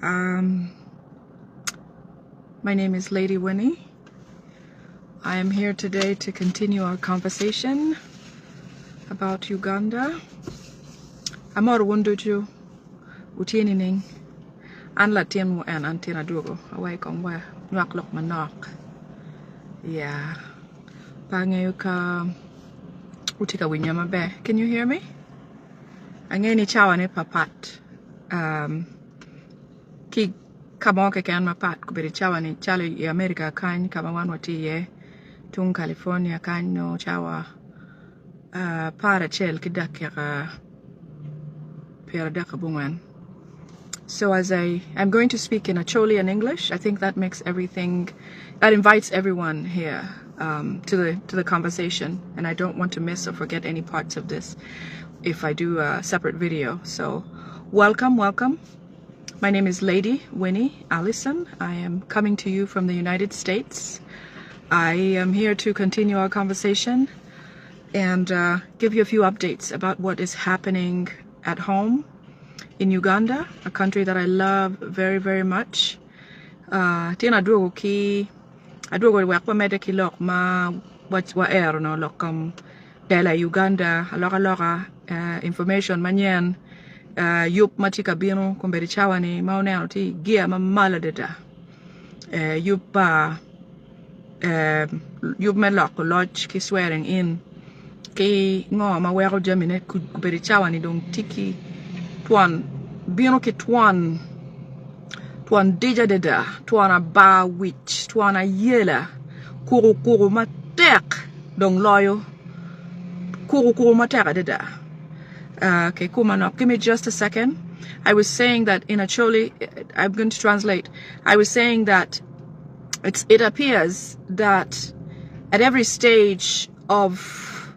My name is Lady Winnie. I am here today to continue our conversation about Uganda. Amor wunduju utiening an latien mo an antina dugo away kong wa nwak lok manok. Yeah. Pangayuka utika winyama be. Can you hear me? Angeni chawa ne papat. Ki kamo ke kan mapat kubiri chawa ni chali i America kan kama wanwati ye tung California kan no chawa para chel kidakira pera dakabungan. So I'm going to speak in Acholi and English. I think that makes everything, that invites everyone here to the conversation, and I don't want to miss or forget any parts of this if I do a separate video. So welcome. My name is Lady Winnie Allison. I am coming to you from the United States. I am here to continue our conversation and give you a few updates about what is happening at home in Uganda, a country that I love very, very much. Tina aduogo wekwa medeki lok ma wa ero no lokam dela Uganda aloka information manyen yup matika bino kumberi chawani maoneno ti gia mamala deda yup me lok lodge ki swearing in ki ngo ma wero jamine kumberi chawani dong tiki tuan bino ki tuan dija deda tuan a ba witch tuan a yela kuru matek dong loyo kuru matek deda. Okay, Kumano, give me just a second. I was saying that in Acholi, I'm going to translate. I was saying that it appears that at every stage of...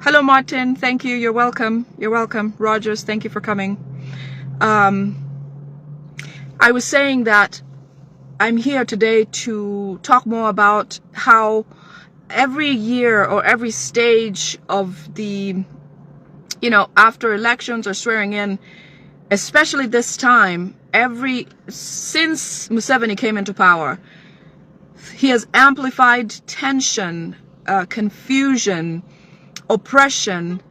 Hello, Martin. Thank you. You're welcome. You're welcome. Rogers, thank you for coming. I was saying that I'm here today to talk more about how every year or every stage of the... after elections or swearing in, especially this time, since Museveni came into power, he has amplified tension, confusion, oppression.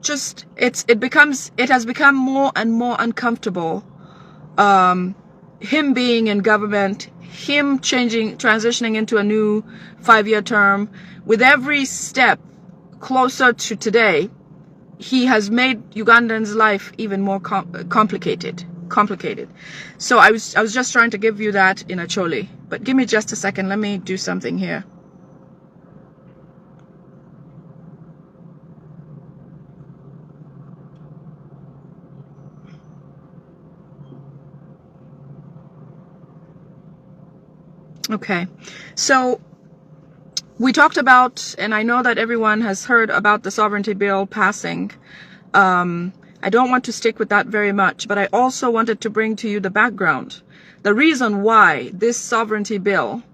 It has become more and more uncomfortable. Him being in government, him transitioning into a new 5-year term, with every step closer to today, he has made Ugandans' life even more complicated. So I was just trying to give you that in Acholi. But give me just a second. Let me do something here. Okay. So we talked about, and I know that everyone has heard about the sovereignty bill passing. I don't want to stick with that very much, but I also wanted to bring to you the background. The reason why this sovereignty bill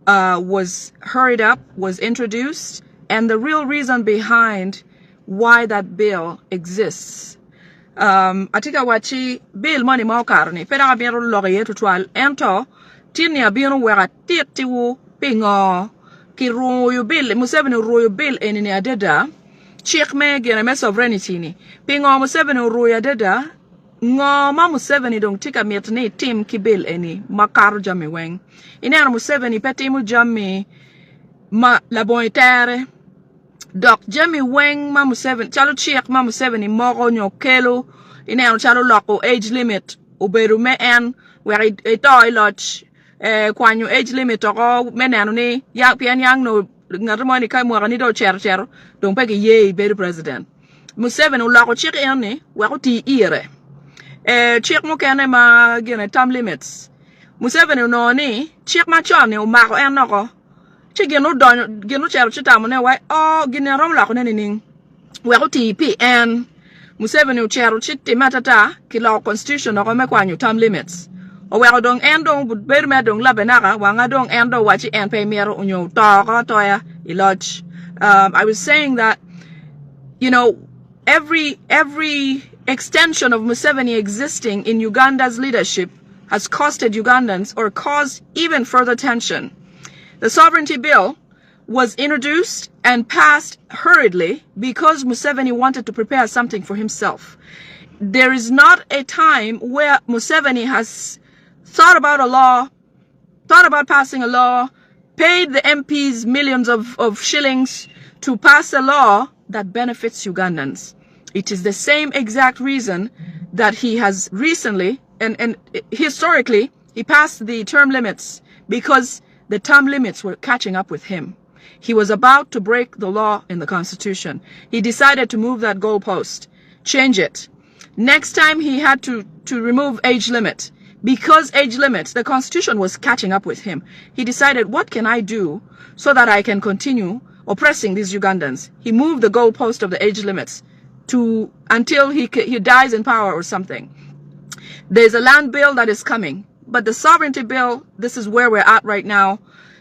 was hurried up, was introduced, and the real reason behind why that bill exists. Atika wachi bill money maukarni, pera biero logeyetu twal, ento, tini abieno wera titiwu pingo, ki royo bill Museveni royo bill enini adeda chik me gene me sovereignty ni pingo Museveni royo adeda ngo ma Museveni dong tika mietni tim ki bill eni makar jami weng inena Museveni petimu jami ma la boitere dok jami weng ma Museveni chalo chik ma Museveni mogo nyo kelo inena chalo loko age limit uberu me en where it lot kwanyo age limit oko menano ni yang pian yang no ngarmo ni kai mo ni do cher dong pege ye be president Museveni ulako chik ene wa ti ire chik mo kene ma gene term limits Museveni no ni chik ma chon ni ma ko en no chi geno don geno cher chita mo ne wa o gene rom la ko ne ni wa ti pn Museveni cher chiti matata ki law constitution oko me kwanyo term limits o wego dong endo ber me dong labenaka wanga dong endo wachi en pe miero unyo toya ilodge. I was saying that every extension of Museveni existing in Uganda's leadership has costed Ugandans or caused even further tension. The sovereignty bill was introduced and passed hurriedly because Museveni wanted to prepare something for himself. There is not a time where Museveni has thought about a law, thought about passing a law, paid the MPs millions of shillings to pass a law that benefits Ugandans. It is the same exact reason that he has recently and historically he passed the term limits, because the term limits were catching up with him. He was about to break the law in the Constitution. He decided to move that goalpost, change it. Next time he had to remove age limit. Because age limits, the Constitution was catching up with him. He decided, what can I do so that I can continue oppressing these Ugandans? He moved the goalpost of the age limits until he dies in power or something. There's a land bill that is coming, but the sovereignty bill, this is where we're at right now.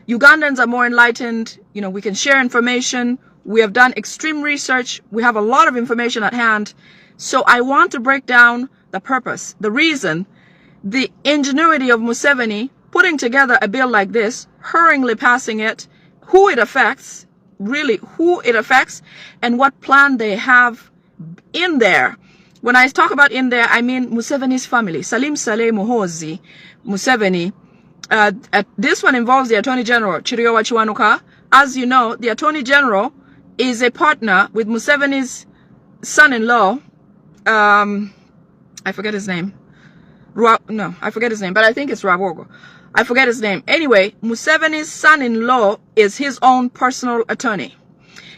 Ugandans are more enlightened. You know, we can share information. We have done extreme research. We have a lot of information at hand. So I want to break down the purpose, the reason, the ingenuity of Museveni putting together a bill like this, hurriedly passing it, who it affects, really who it affects, and what plan they have in there. When I talk about in there, I mean Museveni's family. Salim Saleh Muhoozi Museveni. This one involves the Attorney General, Chiriowa Chiwanuka. As you know, the Attorney General is a partner with Museveni's son-in-law. I forget his name. I forget his name, but I think it's Rabogo. I forget his name. Anyway, Museveni's son-in-law is his own personal attorney.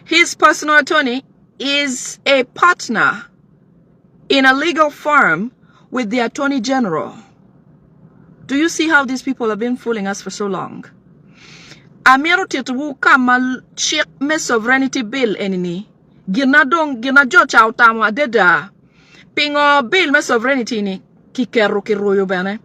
His personal attorney is a partner in a legal firm with the Attorney General. Do you see how these people have been fooling us for so long? Amiro tituwu kama chik me sovereignty bill enini. Gina jo chao tamo adeda. Pingo bill me sovereignty ni kikeru kiruyo bene.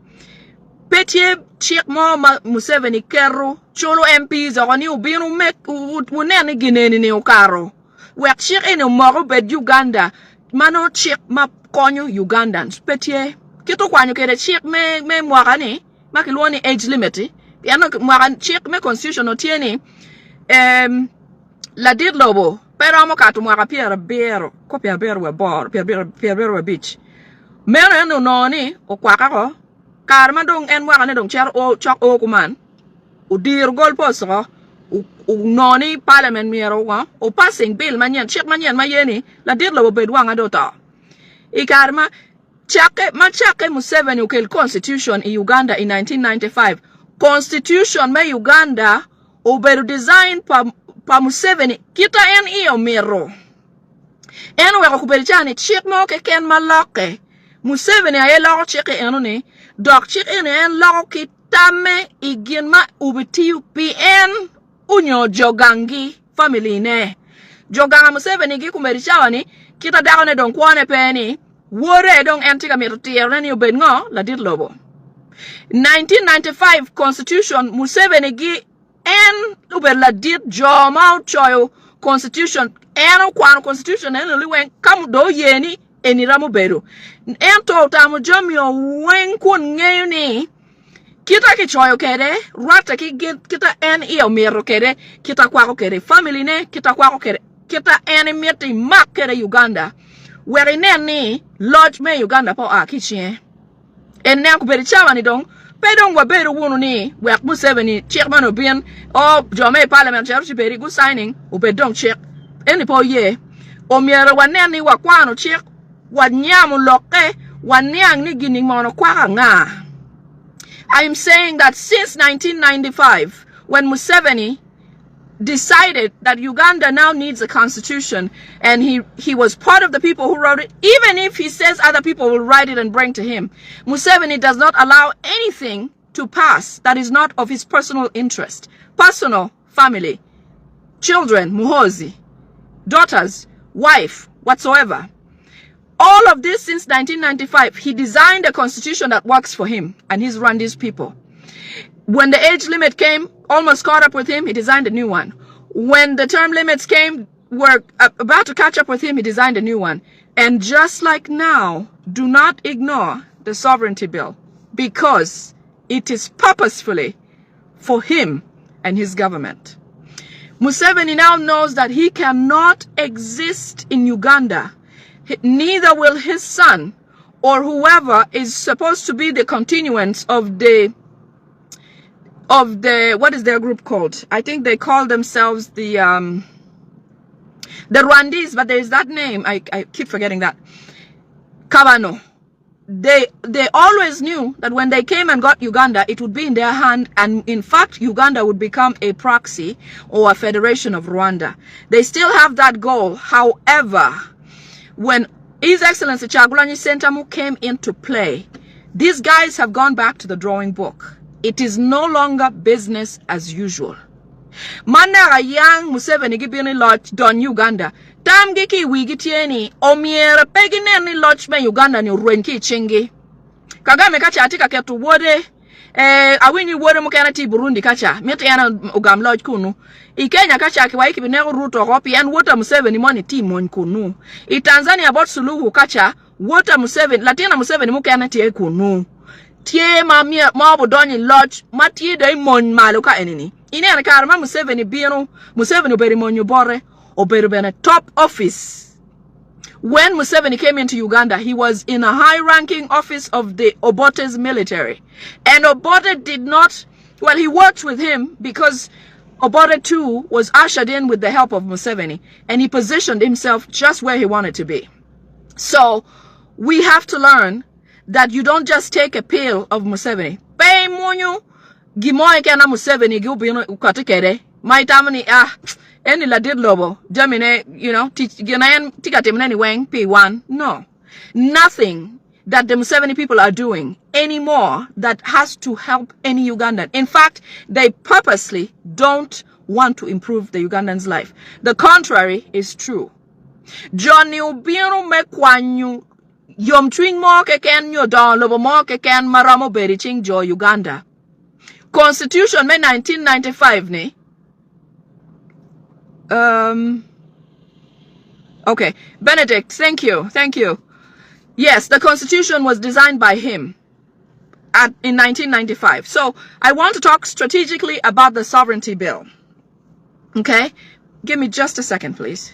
Petie chik mo Museveni keru. Cholo MPs oni ubinu mek uneni gineni ni ukaro. Wek chik ene moro bed Uganda. Mano chik ma konyo Ugandans. Petie kito kwanyo kere chik me mwakani. Makilwani age limit. Piano mwakan chik me constitution otieni. La dit lobo. Pero amo katu mwaka Pierre Bero. Ko Pierre Bero we bor. Pierre Bero we beach. Mero eno noni. O kwaka ko. Karma dong en mwaka ne dong cher o chok o kuman. O dir gol poso. O noni parliament mero wa. O passing bill manyan. Chik manyan mayeni. La dit lobo bedwang adota. Ikarma. Chake Museveni ukel constitution in Uganda in 1995. Constitution me Uganda oberu design pa Museveni kita en iyo miro. En weko kuberichani chik mo ke ken maloke. Museveni aye lako chike enu ni. Dok chik enu en lako kitame igin ma ubitiyu PN unyo jogangi family ne. Joganga Museveni ki kuberichani kita dako ne don kwane peni. Wore dong antika mirtier nani ubengo la dit lobo. 1995 Constitution Museveni gi en uber la dit joma choyo Constitution eno kwano Constitution eno liwen kam do yeni eniramu beru. Ento tamu jomio wen kun ngeni kita ki choyo kere rata ki kita en iyo miro kere kita kwako kere family ne kita kwako kere kita enimiti mak kere Uganda. Where neni lodge me Uganda po kichien. En ne akuberi chawa ni dong. Pe dong waberu wunu ni. Wek Museveni chairman obien. O jome parliament charu chiberi good signing. Ube dong check. Eni po ye. O miere waneni wakwano check. Wanyamu loke. Wanyang ni gining mono kwa nga. I'm saying that since 1995, when Museveni decided that Uganda now needs a constitution, and he was part of the people who wrote it, even if he says other people will write it and bring to him. Museveni does not allow anything to pass that is not of his personal interest. Personal, family, children, Muhoozi, daughters, wife, whatsoever. All of this since 1995, he designed a constitution that works for him, and he's run these people. When the age limit came, almost caught up with him, he designed a new one. When the term limits came, were about to catch up with him, he designed a new one. And just like now, do not ignore the sovereignty bill. because it is purposefully for him and his government. Museveni now knows that he cannot exist in Uganda. Neither will his son or whoever is supposed to be the continuance of the what is their group called? I think they call themselves the Rwandese, but there is that name. I keep forgetting that. Kabano. They always knew that when they came and got Uganda, it would be in their hand, and in fact, Uganda would become a proxy or a federation of Rwanda. They still have that goal. However, when His Excellency Kyagulanyi Ssentamu came into play, these guys have gone back to the drawing book. It is no longer business as usual. Manara yang Museveni gibini lot don Uganda. Tam giki wigitieni omiera pegine ni lot me Uganda ni ruenki chingi. Kagame kacha atika ketu wode awini wode mukana ti Burundi kacha. Mete yana ugam lot kunu. Ikenya kacha akiwa iki binego ruto hopi and wota Museveni moni ti mon kunu. I Tanzania bot suluhu kacha wota Museveni Latina Museveni mukana ti kunu. Tie mamia mabu doni lot matie dai mon maluka enini. Ine anakarma Museveni bino Museveni oberi monyo bore oberi bene top office. When Museveni came into Uganda, he was in a high-ranking office of the Obote's military, and Obote did not. Well, he worked with him because Obote too was ushered in with the help of Museveni, and he positioned himself just where he wanted to be. So we have to learn that you don't just take a pill of Museveni. Pay monyo. Gimoy kana Museveni gubino ukatikere. My tamani any la did lobo. Jamine, you know, ginayan tikatemneni weng P1. No. Nothing that the Museveni people are doing anymore that has to help any Ugandan. In fact, they purposely don't want to improve the Ugandan's life. The contrary is true. Johnny ubino mekwanyu yom twin mo ke ken yo don lobo mo ke ken maramo beri ching jo Uganda. Constitution May 1995 ne. Okay, Benedict, thank you. Yes, the Constitution was designed by him in 1995. So I want to talk strategically about the sovereignty bill. Okay, give me just a second, please.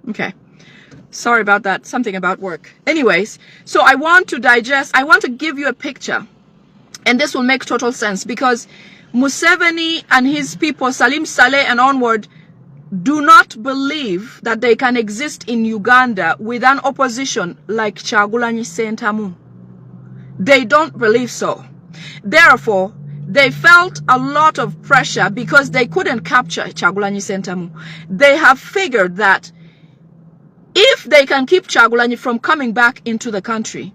Okay, sorry about that, something about work. Anyways, so I want to give you a picture, and this will make total sense, because Museveni and his people, Salim Saleh and onward, do not believe that they can exist in Uganda with an opposition like Kyagulanyi Ssentamu. They don't believe so. Therefore, they felt a lot of pressure because they couldn't capture Kyagulanyi Ssentamu. They have figured that if they can keep Kyagulanyi from coming back into the country,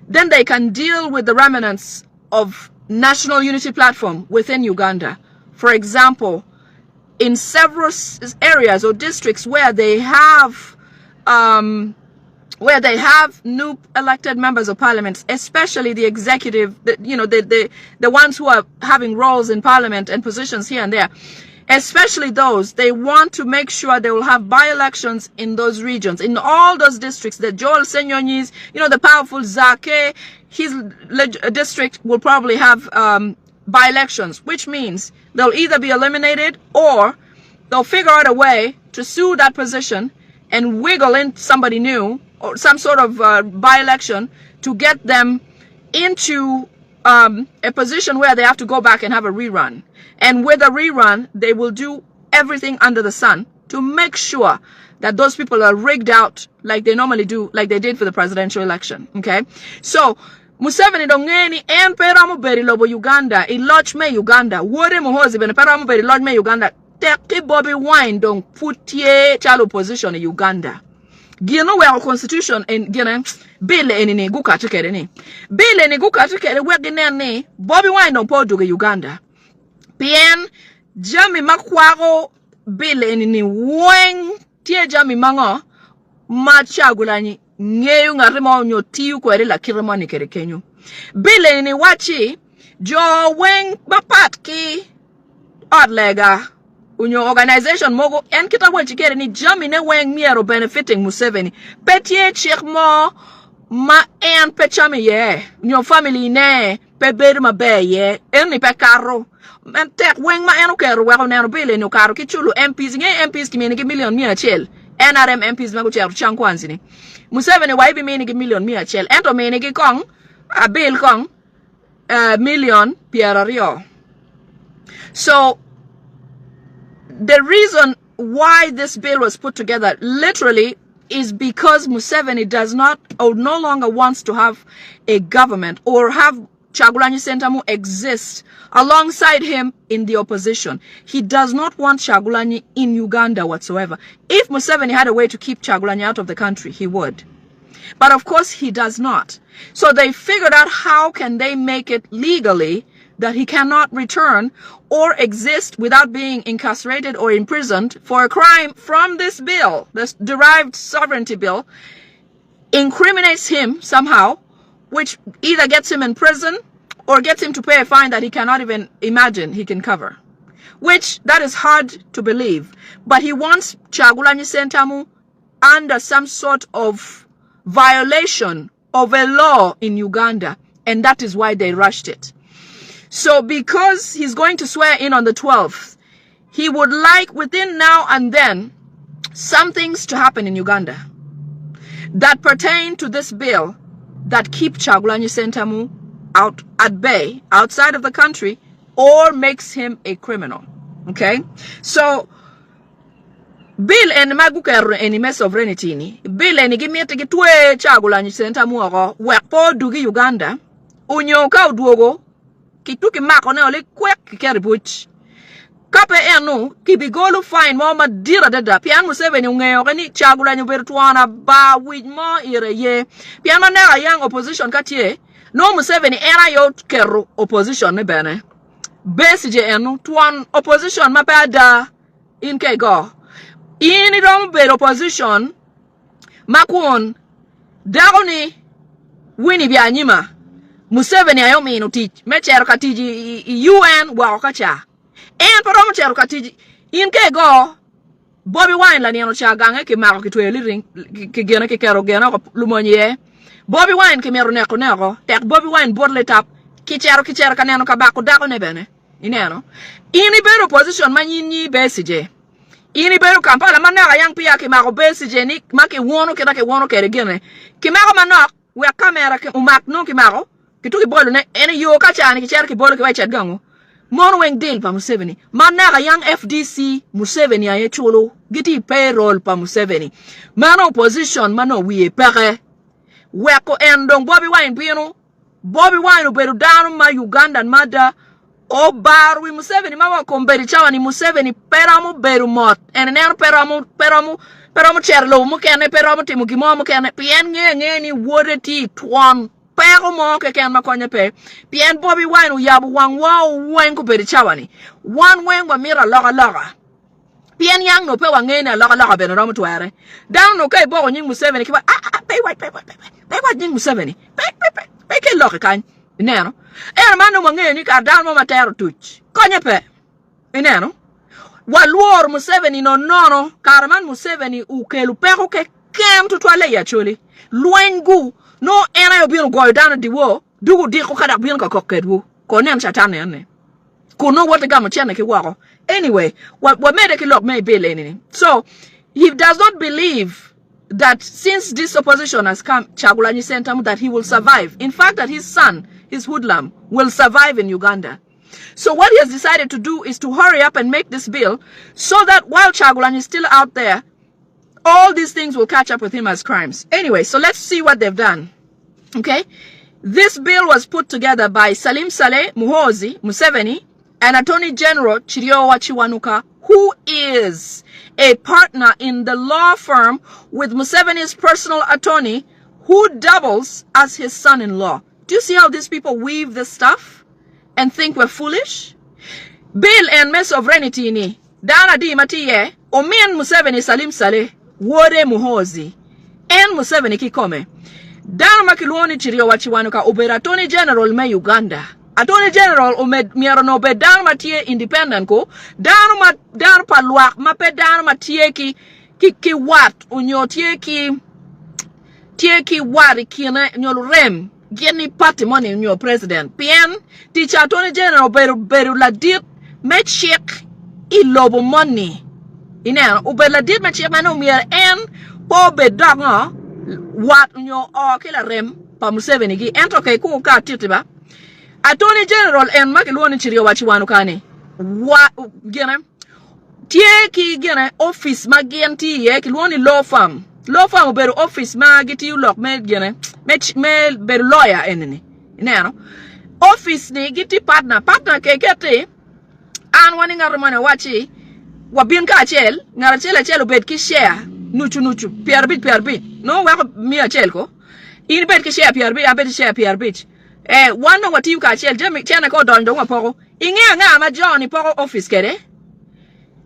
then they can deal with the remnants of national unity platform within Uganda. For example, in several areas or districts where they have new elected members of parliament, especially the executive, the ones who are having roles in parliament and positions here and there, especially those, they want to make sure they will have by-elections in those regions, in all those districts. The Joel Senyonyi's, the powerful Zake, his district will probably have by-elections, which means they'll either be eliminated or they'll figure out a way to sue that position and wiggle in somebody new or some sort of by-election to get them into a position where they have to go back and have a rerun. And with a rerun, they will do everything under the sun to make sure that those people are rigged out like they normally do, like they did for the presidential election. Okay? So, Museveni dongeni en peramu beri lobo Uganda, ilodge me Uganda, wore muhozi bene peramu beri lodge me Uganda, teki Bobby Wine dong putie chalo position in Uganda. Gino we constitution and gina bill enini guka chikere ni. Bill eni guka chikere we gine ni Bobby Wine dong po duge Uganda. Bien, Jami Makwago bill ni weng tie jami mango ma Chagulanyi ngeyu ngarimo nyo tiu kwere la kirmani kere kenyu. Bill ni wachi jo weng bapat ki odlega unyo organization mogo en kita wachikere ni jami ne weng miero benefiting Museveni. Petie chik mo ma en pechami ye nyo family ne pe beru ma be ye en ni pe karo en tek weng ma eno kero weko neno bile no karo kichulu MPs nge MPs kimeni ki million mia chel NRM MPs mago chero chankwanzi ni Museveni waibi meni ki million mia chel ento meni ki kong a bill kong million piera rio. So the reason why this bill was put together literally is because Museveni does not or no longer wants to have a government or have Chagulanyi Sentamu exist alongside him in the opposition. He does not want Chagulanyi in Uganda whatsoever. If Museveni had a way to keep Chagulanyi out of the country, he would. But of course he does not. So they figured out how can they make it legally that he cannot return or exist without being incarcerated or imprisoned for a crime from this bill, this derived sovereignty bill, incriminates him somehow, which either gets him in prison or gets him to pay a fine that he cannot even imagine he can cover. Which, that is hard to believe. But he wants Chagulanyi Sentamu under some sort of violation of a law in Uganda, and that is why they rushed it. So because he's going to swear in on the 12th, he would like within now and then some things to happen in Uganda that pertain to this bill that keep Chagulanyi Sentamu out at bay, outside of the country, or makes him a criminal. Okay? So bill en maguker en sovereignty ni bill en gimiete gitwe Chagulanyi Sentamu ogo wekpo dugi Uganda unyo ka duogo kituki mako ne ole kwek kikeri buch kape enu kibigolu fine mo madira dada pian Museveni ungeyo kani Chagulanyi bertuana ba wij mo ire ye pian manera yang opposition katie no Museveni era yo keru opposition ne bene besije enu tuan opposition mapada in kego ini dom be opposition makun dagoni wini bianyima Museveni ayomi no teach me chero katiji UN wa kacha en parom chero katiji in ke go Bobby Wine la niano cha gange ke maro ki tweli ring ke gena ke kero gena ko lumonye Bobby Wine ke mero neko tek Bobby Wine bodle tap ki chero kaneno ka bako dago ne bene ineno ini bero position manyinyi besije ini bero Kampala manaka yang pia ke maro besije ni make wono ke wono ke gene ke maro manok we kamera ke umak no ke maro kituki bolo ne ene yo kachani kichera ki bolo ki wachat gango mon weng deal pa Museveni manaka yang FDC Museveni aye chulo giti payroll pa Museveni mano opposition mano wiye pere weko endong Bobby Wine pino Bobby Wine beru down ma Ugandan mada o barwi Museveni mawa komberi chawa ni Museveni peramu beru mot ene nero peramu cherlo mu kene peramu timu gimo mu kene pien nge ni wodeti twon pero mo ke ken makonya pe pien Bobby Wine uyabu wang wen ko beri chawani wan wen wa mira loga pien yang no pe wangene loga be no twere down no kai bogo nying Museveni ki ba pe wa nying Museveni pe ke loga kan ineno manu wangene ka down mo matero tuch konya pe ineno waluor Museveni no karaman Museveni ukelu pero ke kem to twale ya choli luengu no ena yo bino go down the wo dugu di ko kada bino ka kokkedu ko nen chatane ne ko no what the gam chane ke wako anyway what made it look may bill anything. So he does not believe that since this opposition has come Chagulanyi Sentamu that he will survive, in fact that his son, his hoodlum, will survive in Uganda. So what he has decided to do is to hurry up and make this bill so that while Chagulanyi is still out there, all these things will catch up with him as crimes. Anyway, so let's see what they've done. Okay? This bill was put together by Salim Saleh Muhoozi Museveni and Attorney General Chiriowa Chiwanuka, who is a partner in the law firm with Museveni's personal attorney, who doubles as his son-in-law. Do you see how these people weave this stuff and think we're foolish? Bill and sovereignty ni dana di matiye omen Museveni Salim Saleh wore muhozi en Museveni kikome dana makiluoni chirio wachiwanuka obera Attorney General me Uganda Attorney General omed miero no be dana matie independent ko dana paluak mape dana matie ki wat unyo tie ki wari kina nyol rem geni party money nyo president pien teacher Attorney General beru la dit me check ilobo money ina ubela dit me check mano mier en po be danga wat nyo o kila rem pa Museveni gi ento kay ku ka titiba Attorney General en makiluoni chirio wachiwanu kane wa gena tie ki gena office magenti ye kiluoni law firm beru office magiti ulok me gena me beru lawyer enini ina office ni giti partner ke kete an wani ngarumane wachi wabin ka achel ngarachel obed ki share nuchu pierbit no wa mi achel ko in bet ki share pierbit abet share pierbit wano wati ka achel jemi tena ko dondo ngapoko inge nga ma John poko office kede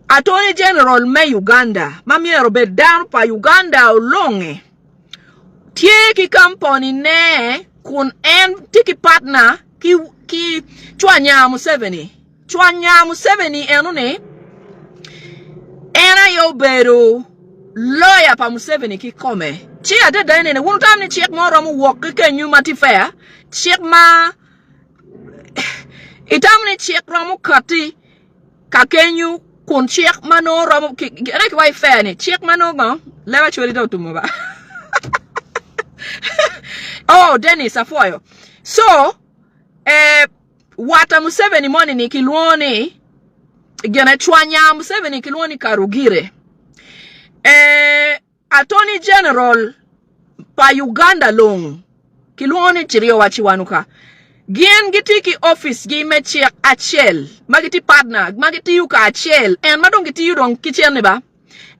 Attorney General me Uganda mamiero bed down pa Uganda olonge tie ki company ne kun en tiki partner ki chwanya Museveni enune ena yo beru lawyer pa Museveni ki come chi ade dane ne wun tam ni check mo romu wok ke nyu mati fair check ma itam ni check romu kati ka kenyu kun check mano romu ki rek wai fair ni check mano go lewa chori do tumo ba oh Dennis afoyo so wata Museveni money ni kiluoni gena chwanya Museveni kiluoni karugire Attorney General pa Uganda long kiluoni chirio wachiwanuka gien gitiki office gi mechi achel magiti partner magiti yuka achel en madong giti yudong kichen ba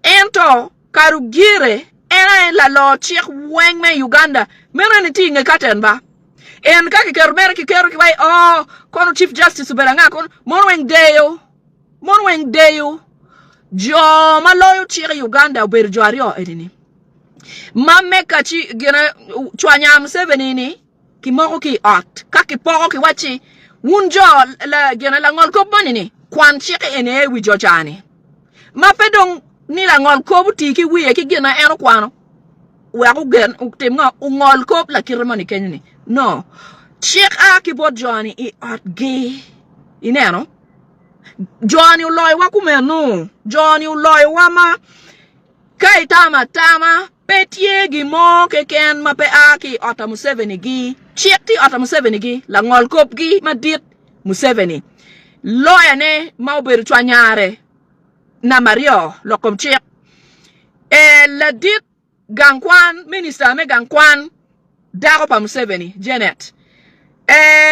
ento karugire era en la lo chik weng me Uganda mena ni tinge katen ba en kaki kermer ki wai oh kono Chief Justice beranga kon monweng deyo jo maloyo chik Uganda ber jwario edini mamme kachi gena chwanya Museveni ni kimoko ki art kaki poko ki wachi wunjo la gena la ngol kop manini kwan chik ene wi jochani mapedong ni la ngol kop tiki wiye ki gena eno kwano wa ku gen uktem nga ngol kop la kirmani kenyini no chik a ki bot Johnny I art gay ineno Johnny uloy wa kumenu Johnny uloy wa ma kai tama petie gi mo ke ken ma pe aki ota Museveni gi chekti ota Museveni gi la ngol kop gi madit Museveni lawyer ne ma oberu chwanyare na Mario lokom chek la dit gangkwan minister me gangkwan dago pa Museveni Janet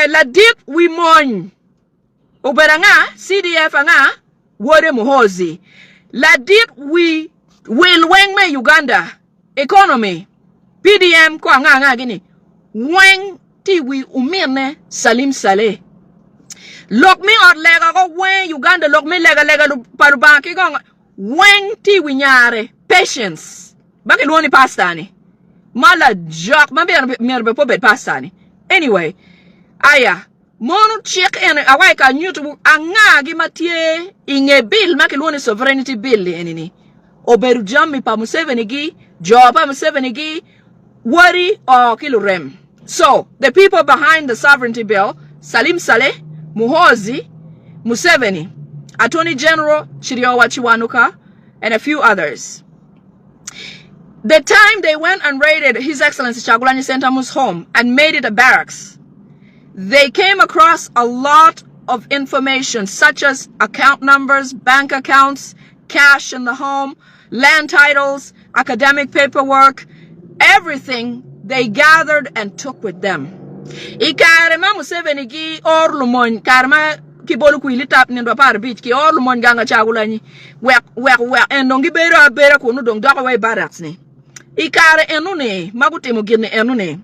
la dit we mon oberanga CDF nga wore muhozi la dit we will weng me Uganda economy PDM ko nga gini weng ti we umene Salim Saleh lok mi ot lega ko weng Uganda lok mi lega paru banki ko weng ti we nyare patience baki luoni pastani mala jok mambe po bet pastani anyway aya monu check en awai ka YouTube anga gi matie inge bill maki luoni sovereignty bill enini oberu jammi pa Museveni gi joba Museveni gi worry or kilurem. So the people behind the sovereignty bill Salim Saleh Muhozi Museveni Attorney General Chiriowa Chiwanuka and a few others. The time they went and raided His Excellency Kyagulanyi Ssentamu's home and made it a barracks, they came across a lot of information such as account numbers, bank accounts, cash in the home, land titles, academic paperwork, everything they gathered and took with them. Ikarema Museveni gi orlumon karma kibolu kuilitap nindo par beach ki orlumon ganga Kyagulanyi wek endongi bera kunu dong doko way barracks ni. Ikare enune magutemo gine enune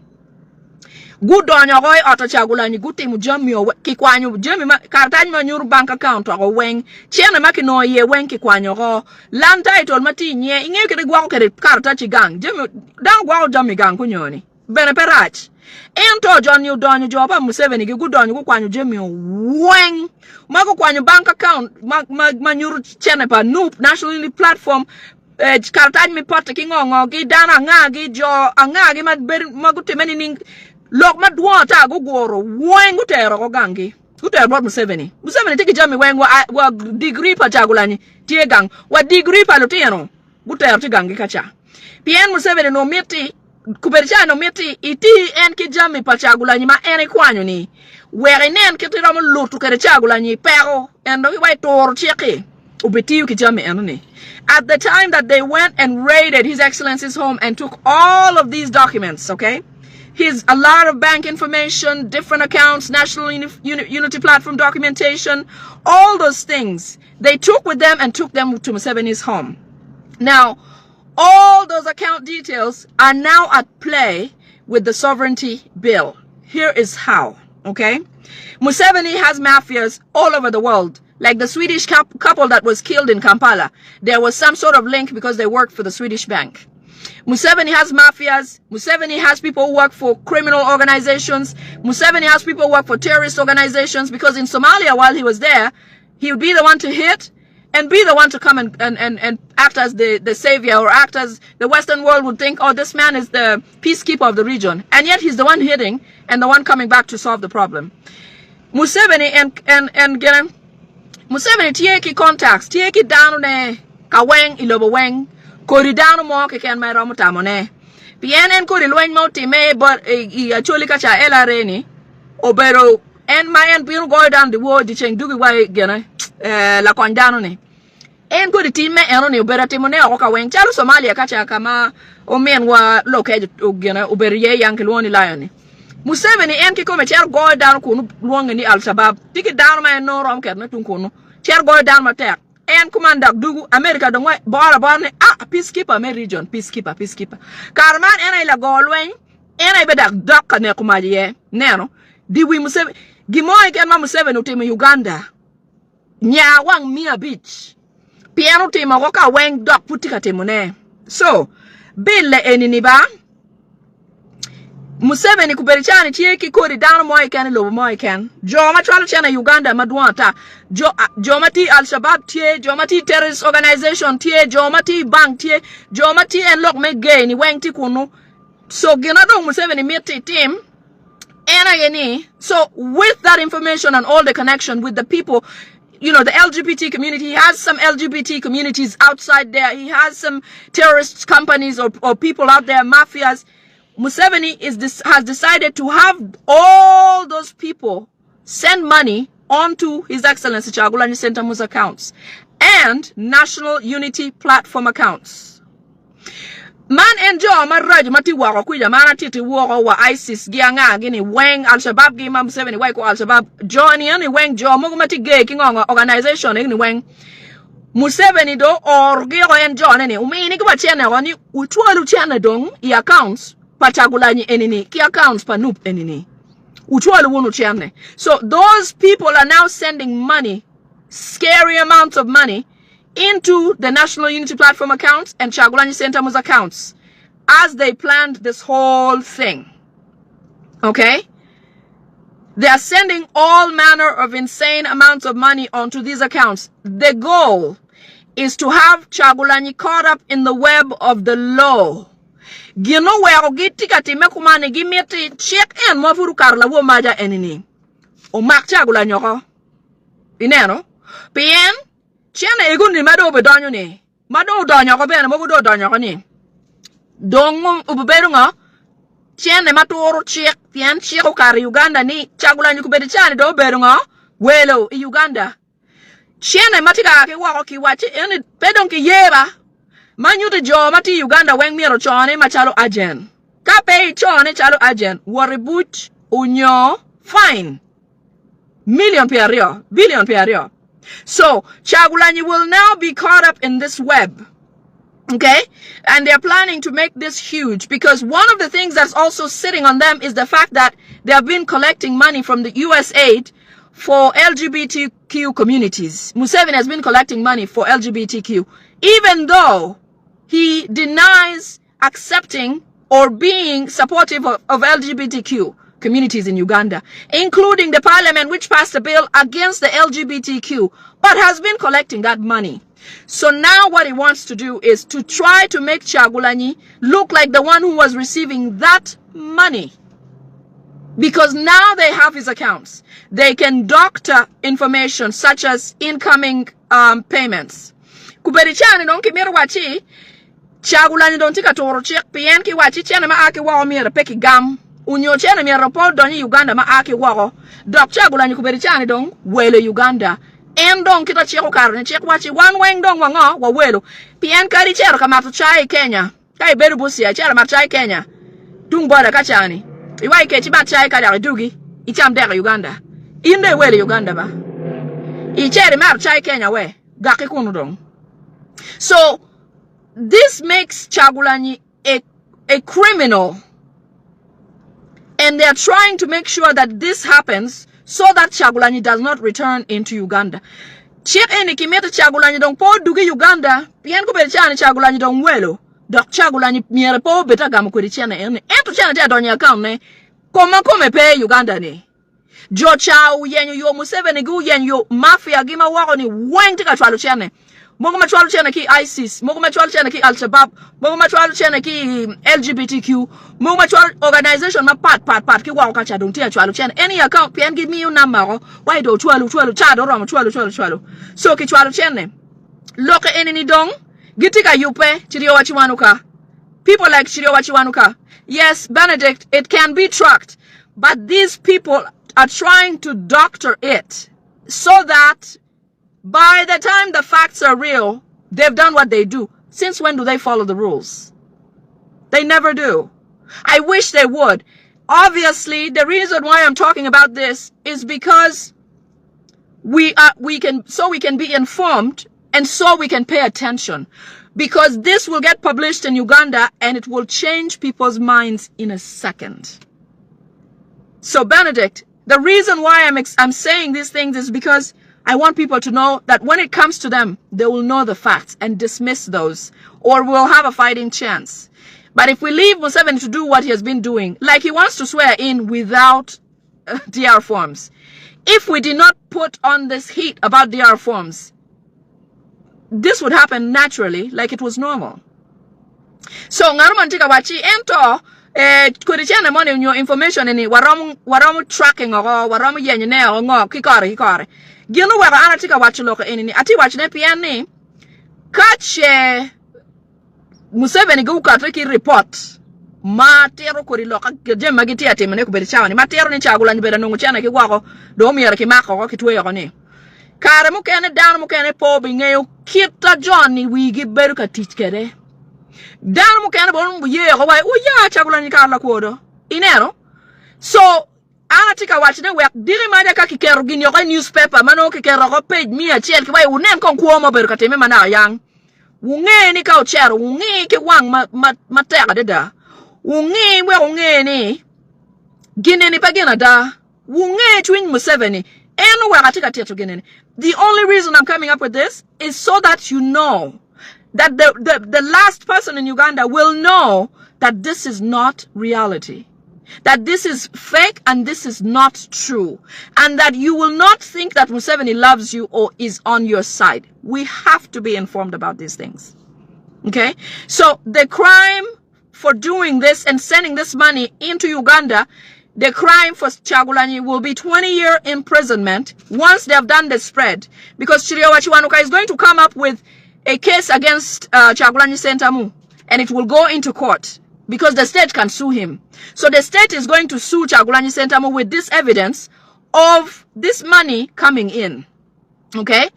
gu donyo go ota Chagulanyi gu timu jami o ki kwanyo jami ma kartany ma nyuru bank account o weng chiene ma kino ye weng ki kwanyo go land title mati nye inge kede gwa kede karta chi gang jami dan gwa jami gang kunyoni bene perach ento jonyo donyo joba Museveni gi gu donyo gu kwanyo jami o weng ma gu kwanyo bank account ma nyuru chiene pa NUP National Unity Platform kartany mi pote ki ngongo gi dana nga gi jo anga gi ma gu temeni ning lok ma duota go goro wengu tero go gangi utero bot Museveni tiki jami wengu wa degree pa Chagulanyi tie gang wa degree pa lutieno gutero ti gangi kacha pien Museveni no miti kubercha no miti iti en ki jami pa Chagulanyi ma ene kwanyo ni were nen ki tiro mo lutu kere Chagulanyi pero endo ki wai toro cheki ubetiyu ki jami enoni. At the time that they went and raided His Excellency's home and took all of these documents, okay? A lot of bank information, different accounts, National Unity Platform documentation, all those things. They took with them and took them to Museveni's home. Now, all those account details are now at play with the sovereignty bill. Here is how, okay? Museveni has mafias all over the world. Like the Swedish couple that was killed in Kampala. There was some sort of link because they worked for the Swedish bank. Museveni has mafias. Museveni has people who work for criminal organizations. Museveni has people who work for terrorist organizations because in Somalia, while he was there, he would be the one to hit and be the one to come and act as the savior, or act as the Western world would think, oh, this man is the peacekeeper of the region. And yet he's the one hitting and the one coming back to solve the problem. Museveni and Museveni tieki contacts, tieki danu ne kaweng ilobo weng. Kori danu mo ke ken mai romu tamone. PNN kori lueng mo time but actually kacha LRA ni obero en ma en pinu go down the wall di cheng dugi wai gena la kondano ni. En kori time eno ni obera timone o ka weng chalu Somalia kacha kama omen wa loke gena oberiye yang kelwoni lion. Museveni en ki kome cher go down kunu luong ni Al-Shabaab. Tiki down ma no rom ket na tun kunu. Cher go down ma tek. En commander dugu America dong wai bara ne peacekeeper me region peacekeeper. Karman en ay la golwen en ay bedak dokka ne kumaji ye neno di wi Museveni gimoy ken ma Museveni utima Uganda nya wang Mia Beach piano tema ko ka weng dok putika temone so bille enini ba Museveni kuberichani tieki kori down moy ken lobo moy ken joma chwalo chana Uganda madwanta joma ti Al-Shabaab tie joma ti terrorist organization tie joma ti bank tie joma ti en lok me gay ni weng ti kunu so gina dong Museveni meti team so with that information and all the connection with the people, you know, the LGBT community, he has some LGBT communities outside there, he has some terrorist companies or people out there, mafias. Museveni has decided to have all those people send money onto His Excellency Chagulanyi Sentamu's accounts and National Unity Platform accounts. Man enjo maraj mati wako kuja mana titi wako wa ISIS gianga gini weng Al-Shabaab gi ma Museveni wai ko Al-Shabaab jo ni ani weng jo mogu mati gay kingonga organization ni weng Museveni do or giro enjo nene umini kwa chene wani utualu chene dong I accounts pa Chagulanyi enini ki accounts pa NUP enini utualu wunu chene. So those people are now sending money, scary amounts of money, into the National Unity Platform accounts and Chagulanyi Sentamu's accounts as they planned this whole thing. Okay? They are sending all manner of insane amounts of money onto these accounts. The goal is to have Chagulanyi caught up in the web of the law. Gino wero gitika time kumane gimeti check en mafuru karla wo maja enini. O mak Chagulanyi yoko. Ineno? Pien chene eguni mado bedonyo ni. Mado donyo ko bene mo do donyo ko ni. Dongo ubeberu nga chene matoro check pien check kari Uganda ni Chagulanyi kubedi chane do beru nga welo I Uganda. Chene matika ke wako ki wachi eni pedon ki yeba. Manyute jo mati Uganda weng miero chone machalo agent. Kape chone chalo agent. Waribut unyo fine. Million piario. Billion piario. So, Chagulanyi will now be caught up in this web. Okay? And they're planning to make this huge because one of the things that's also sitting on them is the fact that they have been collecting money from the US aid for LGBTQ communities. Museveni has been collecting money for LGBTQ, even though he denies accepting or being supportive of LGBTQ communities in Uganda, including the parliament which passed a bill against the LGBTQ, but has been collecting that money. So now what he wants to do is to try to make Kyagulanyi look like the one who was receiving that money. Because now they have his accounts. They can doctor information such as incoming payments. Kuberichani don kimir wachi, Kyagulanyi don tika toro chek pien ki wachi chene ma aki wao mira peki gam. Unyo chene mira report doni Uganda ma aki wao. Dok Kyagulanyi kuberichani don wele Uganda. En dong kita cheko karne chek wachi wan weng dong wango wa welo pien kari chero kamatu chai Kenya kai beru busia chero mar chai Kenya tung boda kachani iwai ke chiba chai kari dugi icham dega Uganda inde wele Uganda ba I cheri mar chai Kenya we gaki kunu dong. So this makes Kyagulanyi a criminal, and they are trying to make sure that this happens so that Kyagulanyi does not return into Uganda. Chek eni kimeta Kyagulanyi dong po dugi Uganda, pien ko bechani Kyagulanyi dong welo. Dok Kyagulanyi miere po beta gam ko dichana ene. Ento chana te donya account ne. Koma kome pe Uganda ne. Jo chau yenyu yo Museveni gu yenyu mafia gima wako ni weng tika chwalu chane. Mogo machwalu chane ki ISIS, mogo machwalu chane ki Al-Shabaab, mogo machwalu chane ki LGBTQ, mogo machwalu organization ma pat ki wako kacha dong tia chwalu chane. Any account pien give me your number. Why do chwalu chado rama chwalu. So ki chwalu chane. Loke eni ni dong gitika yupe chirio wachiwanuka. People like chirio wachiwanuka. Yes, Benedict, it can be tracked, but these people are trying to doctor it so that by the time the facts are real, they've done what they do. Since when do they follow the rules? They never do. I wish they would. Obviously, the reason why I'm talking about this is because we can be informed and so we can pay attention. Because this will get published in Uganda and it will change people's minds in a second. So Benedict, the reason why I'm saying these things is because I want people to know that when it comes to them, they will know the facts and dismiss those, or we'll have a fighting chance. But if we leave Museveni to do what he has been doing, like he wants to swear in without DR forms, if we did not put on this heat about DR forms, this would happen naturally, like it was normal. So ngarumantika wachi ento kurichana money in your information in waramu tracking or waramu yenyene or ngo kikare. Gino wera anatika wachi loka enini ati wachi ne piani kache Museveni go kataki report matero kori loka je magiti ati mane ko berichawa ni matero ni Kyagulanyi beda nungu chana ki wako do mi yara ki mako ko kitwe yako ni kare mu kene down mu kene po bingeyo kita Johnny wigi beru ka teach kere down mu kene bon bu ye ko wai o ya Kyagulanyi kala kodo inero. So anatika watch ne wek diri manja ka kikero ginyo ka newspaper mano kikero ko page mi achiel ki wai unen kon kuomo beru ka teme mana yang unge ni ka ochero unge ki wang mateka deda unge we unge ni gine ni pagina da unge twin Museveni eno we atika tieto gine. The only reason I'm coming up with this is so that you know that the last person in Uganda will know that this is not reality, that this is fake and this is not true, and that you will not think that Museveni loves you or is on your side. We have to be informed about these things. Okay? So the crime for doing this and sending this money into Uganda, the crime for Kyagulanyi will be 20-year imprisonment once they have done the spread. Because Chirio Wachiwanuka is going to come up with a case against Kyagulanyi Sentamu, and it will go into court because the state can sue him. So the state is going to sue Kyagulanyi Sentamu with this evidence of this money coming in. Okay?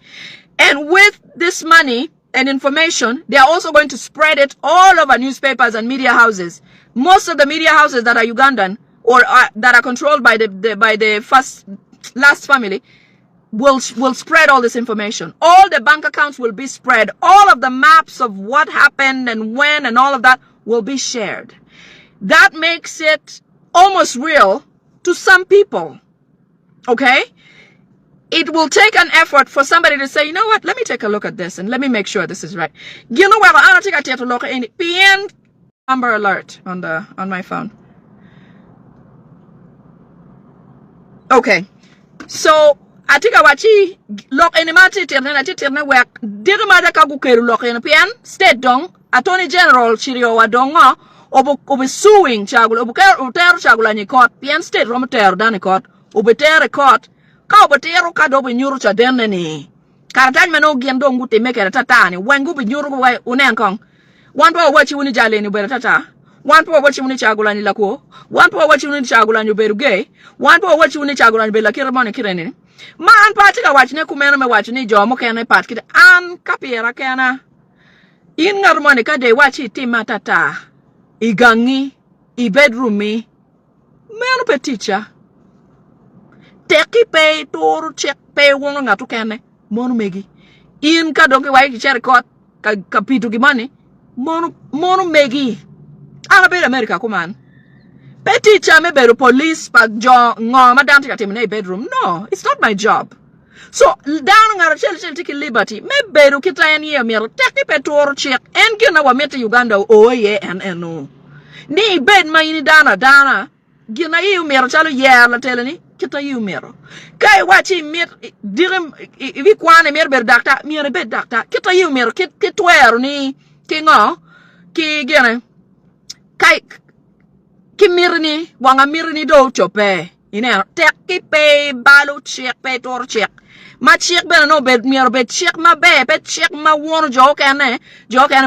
And with this money and information, they are also going to spread it all over newspapers and media houses. Most of the media houses that are Ugandan or that are controlled by the last family, will spread all this information. All the bank accounts will be spread. All of the maps of what happened and when and all of that will be shared. That makes it almost real to some people. Okay? It will take an effort for somebody to say, you know what, let me take a look at this and let me make sure this is right. You know what, I take a look at it. PN number alert on my phone. Okay. So atika wachi lock any mati tirne work diga mada ka gukeru lock in PN state dong attorney general chirio wadonga obu suing chagula obu ter chagula ni court PN state rom ter dan court obu ter court ka obu ter ka do bu nyuru cha denne ni karatan mano gendo ngute mekere tata ni wengu bu nyuru wa unen kong one po wachi uni jale ni bere tata one po wachi uni chagula ni lako one po wachi uni chagula ni beru gay one po wachi uni chagula ni bela kirmani kireni man party ka watch ne kumena me watch ni jomo kene part kid an kapiera kena in ngarmoni ka de watch itima tata igangi I bedroomi meno pe teacher teki pay toru check pay wonga ngatu kene monu megi in ka donke wai ki chere kot ka pitu ki money monu megi ala be America kuman Petty chame beru police pa jo ngoma dante ka timne bedroom. No, it's not my job. So down ngara chel tiki liberty. Me beru kita yani ya mero teki petoro check. En gina wa meta Uganda oye no. Ni bed ma ini dana. Gina yu mero chalo la tele ni kita yu mero. Kai wachi mer direm ivi kwane mer ber dakta mer bed dakta. Kita yu mero kit ni kingo ki gene kai Kimirni, wanga mirni do chope. Ine, teki pe balu check pe tor check. Ma check be no bed mir be check ma be check ma won jo kene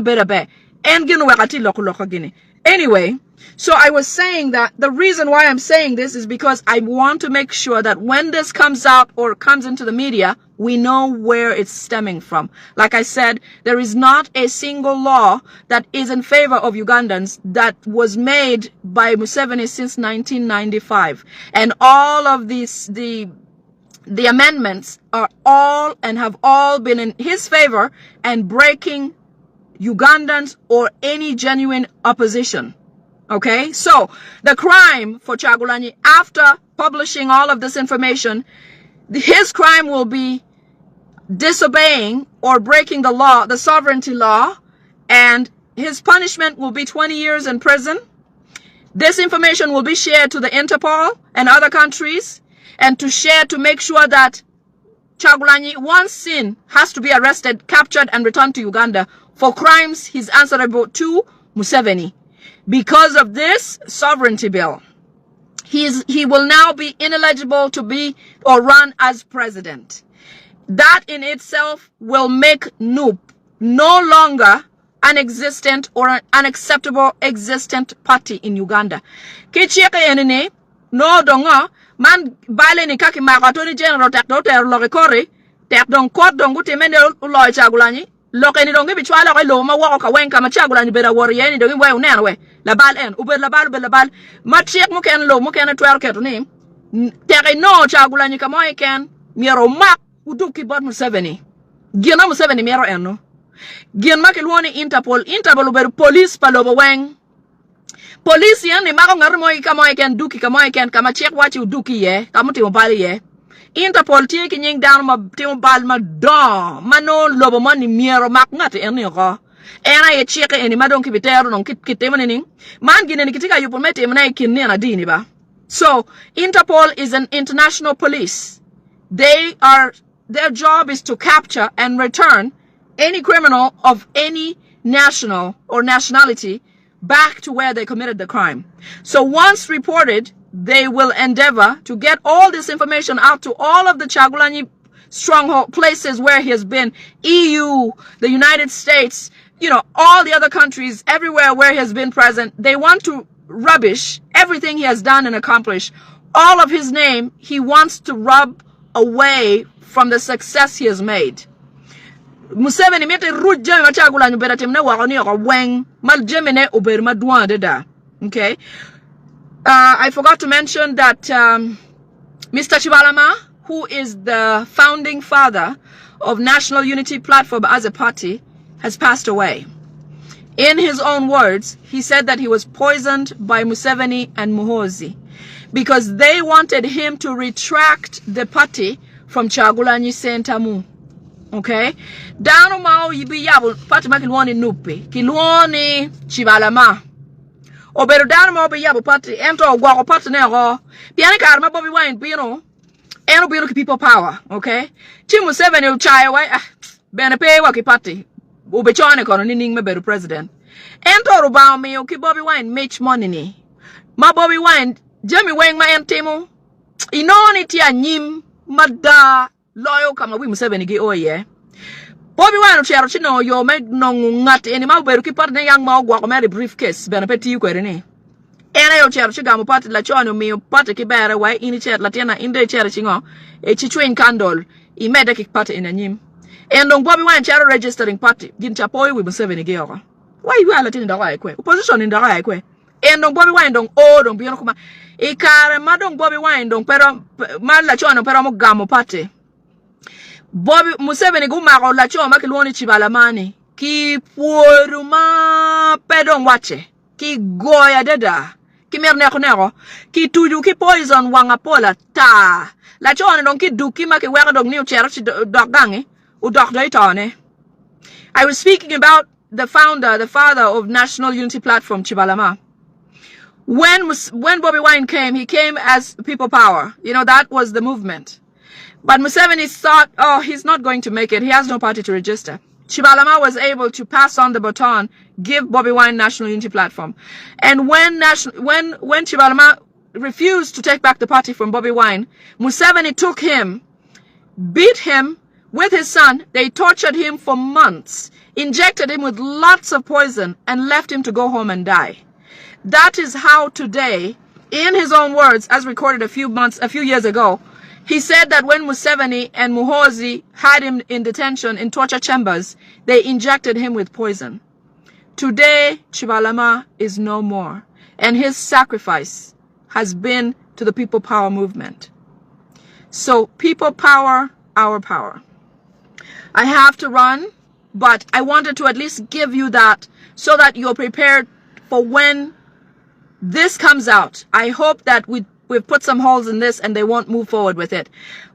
be be. En ginu wakati loko gini. Anyway, so I was saying that the reason why I'm saying this is because I want to make sure that when this comes out or comes into the media, we know where it's stemming from. Like I said, there is not a single law that is in favor of Ugandans that was made by Museveni since 1995. And all of these, the amendments are all and have all been in his favor and breaking Ugandans or any genuine opposition. Okay, so the crime for Chagulanyi after publishing all of this information, his crime will be disobeying or breaking the law, the sovereignty law, and his punishment will be 20 years in prison. This information will be shared to the Interpol and other countries and to make sure that Chagulanyi, once seen, has to be arrested, captured, and returned to Uganda for crimes he's answerable to Museveni. Because of this sovereignty bill, he will now be ineligible to be or run as president. That in itself will make NUP no longer an existent or an unacceptable existent party in Uganda. Kicheke enene no donga man bale ni kaki makatoni general tak do ter lokore tak don kot don gutemende lo Chagulanyi lokeni dongi bichwala ko lo ma wako ka wenka ma Chagulanyi bera woriye ni dongi wayo nena we la bal en uber la bal ma chek mo ken lo mo ken twer keto ni tere no Chagulanyi ka mo ken miero mak uduki bot Museveni gina Museveni miero eno gin makelwoni Interpol uber police palobo weng police yan ni mako ngar mo ken duki ka mo ken kama chek wachi uduki ye kamuti mo bali ye Interpol tie ki nying down ma timo bal ma do mano lobo mo ni miero mak ngate eno ko ena ye cheke eni madon ki bitero non kitemo ni man gine ni kitika yupo mete mna ikinne na dini ba. So Interpol is an international police. Their job is to capture and return any criminal of any national or nationality back to where they committed the crime. So once reported, they will endeavor to get all this information out to all of the Chagulanyi stronghold places where he has been, EU, the United States, all the other countries, everywhere where he has been present. They want to rubbish everything he has done and accomplished. All of his name, he wants to rub away from the success he has made. Museveni mete rujja ma Chagulanyi bera temne wa ni ko weng mal jemene ober ma duan de da. Okay? I forgot to mention that Mr. Chibalama who is the founding father of National Unity Platform as a party, has passed away. In his own words, he said that he was poisoned by Museveni and Muhoozi because they wanted him to retract the party from Kyagulanyi Ssentamu. Okay? Dano mao yibi yabu party ma kilwoni nupe, kilwoni Chibalama. Obedo dano mao be yabu party ento ogwako party nego. Piani karma Bobby Wine bino. Eno bino ki people power, okay? Chi Museveni uchaya wai bene pe wa ki party. Ube chone kono ni ning me beru president. Ento rubao me ki Bobby Wine make money ni. Ma Bobby Wine Jemmy Wang ma entimo. Inoni tia nyim mada loyo kama wi Museveni gi oye. Bobby Wine uchero chino yo me nongu ngat eni ma beru ki party ne yang ma ogwa ko me briefcase bene pe ti kwere ni. Ena yo chero chigamu party la chono mi party ki bere wai ini cher la tena inde cher chingo e chichwen candle I mede ki party ina nyim. Endong Bobby Wine chero registering party gin chapoy wi Museveni gi oko. Why you are letting the right kwe? Opposition in the right kwe. Endong Bobby Wine dong dong biyo kuma. Ikare madong Bobby Wine dong pero la chono pero mo gamo party. Bobby Museveni gumaro la chono makilwoni Chibalamani. Ki pueruma pedong wache. Ki goya deda. Ki merne konero. Ki tuju ki poison wanga pola ta. La chono dong ki duki maki wera dong niu chero chi dok gangi. U dok doitone. I was speaking about the father of National Unity Platform, Chibalama. When Bobby Wine came, he came as people power. You know, that was the movement. But Museveni thought, oh, he's not going to make it. He has no party to register. Chibalama was able to pass on the baton, give Bobby Wine National Unity Platform. And when Chibalama refused to take back the party from Bobby Wine, Museveni took him, beat him with his son. They tortured him for months, injected him with lots of poison, and left him to go home and die. That is how today, in his own words, as recorded a few years ago, he said that when Museveni and Muhoozi had him in detention in torture chambers, they injected him with poison. Today, Chibalama is no more, and his sacrifice has been to the people power movement. So, people power, our power. I have to run, but I wanted to at least give you that so that you're prepared for when this comes out. I hope that we've put some holes in this and they won't move forward with it.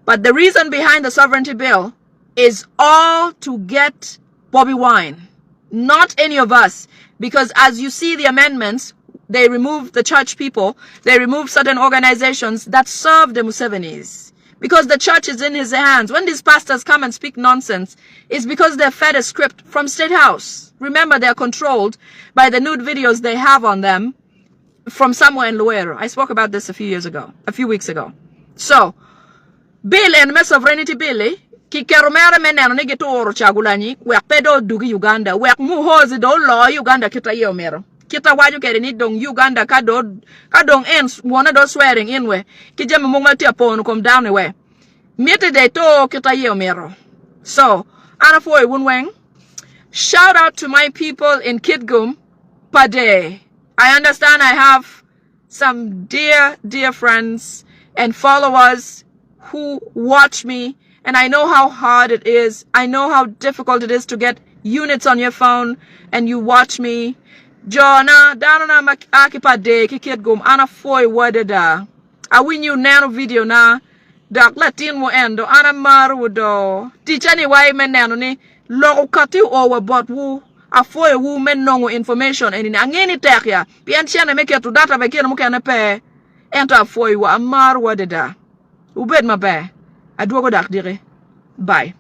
But the reason behind the sovereignty bill is all to get Bobby Wine, not any of us. Because as you see the amendments, they remove the church people, they remove certain organizations that serve the Musevenis. Because the church is in his hands. When these pastors come and speak nonsense, it's because they're fed a script from State House. Remember, they're controlled by the nude videos they have on them from somewhere in Luero. I spoke about this a few weeks ago. So, bill and sovereignty bill, ki keromere meneno ni getoro Kyagulanyi, wek pedo dugi Uganda, wek Muhoozi do lo Uganda kita yomero. Kita waju kere ni dong Uganda ka dong ends wona do swearing inwe ki jeme mungal tia ponu kom down we miete de to kita yomero. So ana foi wunweng, shout out to my people in Kitgum Pade. I understand I have some dear friends and followers who watch me, and I know how hard it is. I know how difficult it is to get units on your phone and you watch me. Jona, dana na akipade Kitgum ana foi wadada. I win you nano video na dak latin mo endo ana maru do. Teacher ni wai men nano ni logo kati over but wu afoi wu men nongo information and in angeni tekya. Pian chana make to data be kena mukana pe. Ento afoi wa amaru wadada. Ubed mabe. Aduogo dak dire. Bye.